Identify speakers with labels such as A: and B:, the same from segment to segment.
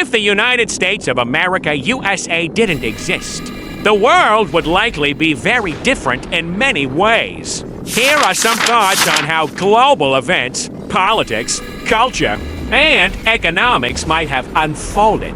A: If the United States of America, USA, didn't exist, the world would likely be very different in many ways. Here are some thoughts on how global events, politics, culture, and economics might have unfolded.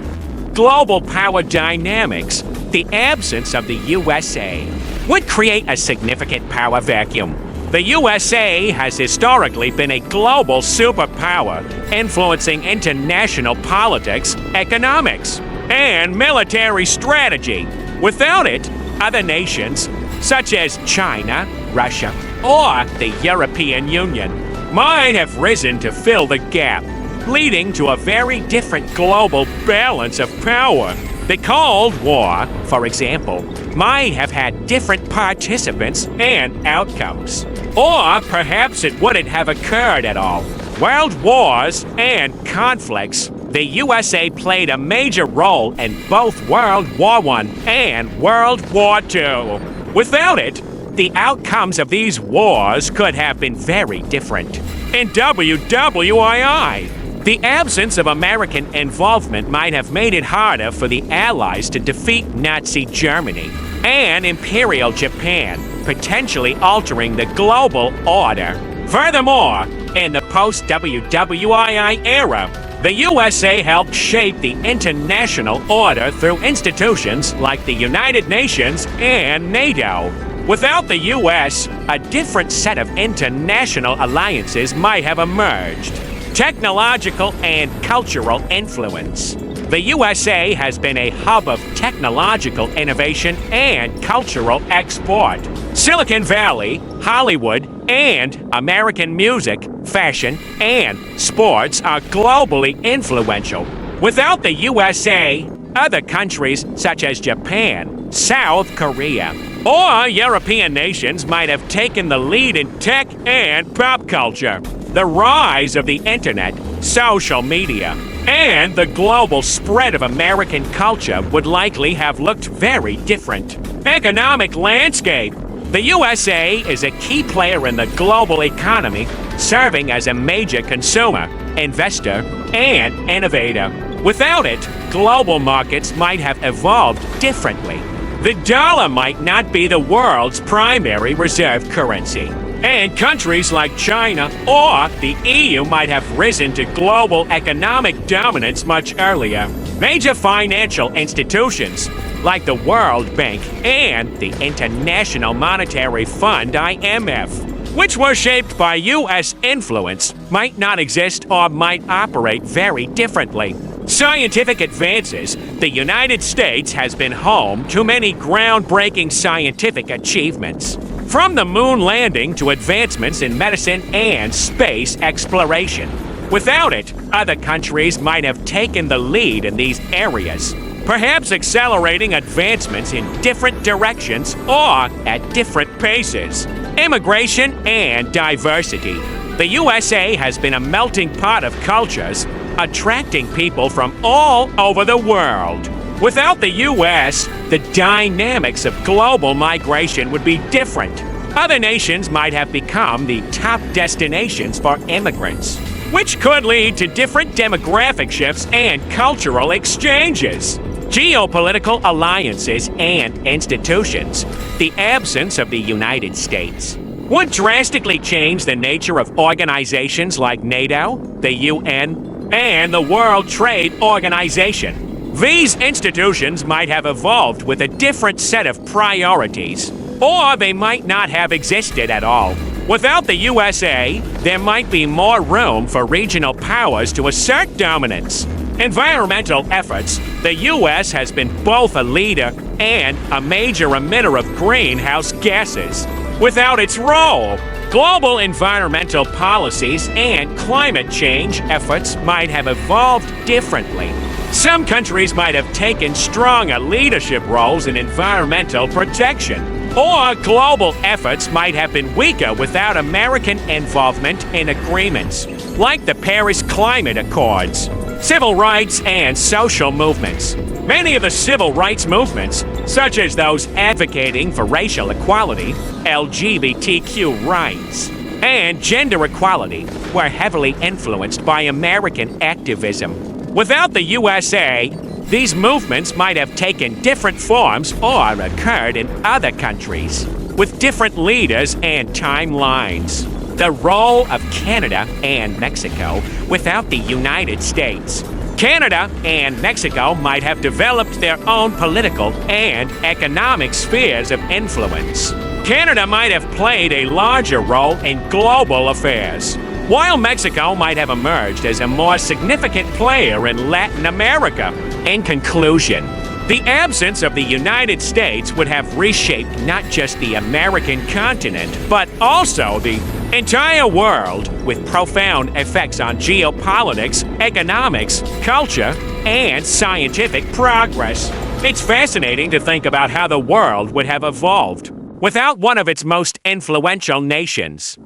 A: Global power dynamics, the absence of the USA, would create a significant power vacuum. The USA has historically been a global superpower, influencing international politics, economics, and military strategy. Without it, other nations, such as China, Russia, or the European Union, might have risen to fill the gap, leading to a very different global balance of power. The Cold War, for example, might have had different participants and outcomes. Or perhaps it wouldn't have occurred at all. World wars and conflicts, the USA played a major role in both World War I and World War II. Without it, the outcomes of these wars could have been very different. In WWII, the absence of American involvement might have made it harder for the Allies to defeat Nazi Germany and Imperial Japan, potentially altering the global order. Furthermore, in the post-WWII era, the USA helped shape the international order through institutions like the United Nations and NATO. Without the US, a different set of international alliances might have emerged. Technological and cultural influence. The USA has been a hub of technological innovation and cultural export. Silicon Valley, Hollywood, and American music, fashion, and sports are globally influential. Without the USA, other countries such as Japan, South Korea, or European nations might have taken the lead in tech and pop culture. The rise of the internet, social media, and the global spread of American culture would likely have looked very different. Economic landscape. The USA is a key player in the global economy, serving as a major consumer, investor, and innovator. Without it, global markets might have evolved differently. The dollar might not be the world's primary reserve currency, and countries like China or the EU might have risen to global economic dominance much earlier. Major financial institutions like the World Bank and the International Monetary Fund (IMF), which were shaped by U.S. influence, might not exist or might operate very differently. Scientific advances. The United States has been home to many groundbreaking scientific achievements, from the moon landing to advancements in medicine and space exploration. Without it, other countries might have taken the lead in these areas, perhaps accelerating advancements in different directions or at different paces. Immigration and diversity. The USA has been a melting pot of cultures, attracting people from all over the world. Without the U.S., the dynamics of global migration would be different. Other nations might have become the top destinations for immigrants, which could lead to different demographic shifts and cultural exchanges. Geopolitical alliances and institutions. The absence of the United States would drastically change the nature of organizations like NATO, the UN, and the World Trade Organization. These institutions might have evolved with a different set of priorities, or they might not have existed at all. Without the USA, there might be more room for regional powers to assert dominance. Environmental efforts. The U.S. has been both a leader and a major emitter of greenhouse gases. Without its role, global environmental policies and climate change efforts might have evolved differently. Some countries might have taken stronger leadership roles in environmental protection, or global efforts might have been weaker without American involvement in agreements, like the Paris Climate Accords. Civil rights and social movements. Many of the civil rights movements, such as those advocating for racial equality, LGBTQ rights, and gender equality, were heavily influenced by American activism. Without the USA, these movements might have taken different forms or occurred in other countries, with different leaders and timelines. The role of Canada and Mexico without the United States. Canada and Mexico might have developed their own political and economic spheres of influence. Canada might have played a larger role in global affairs, while Mexico might have emerged as a more significant player in Latin America. In conclusion, the absence of the United States would have reshaped not just the American continent, but also the entire world, with profound effects on geopolitics, economics, culture, and scientific progress. It's fascinating to think about how the world would have evolved without one of its most influential nations.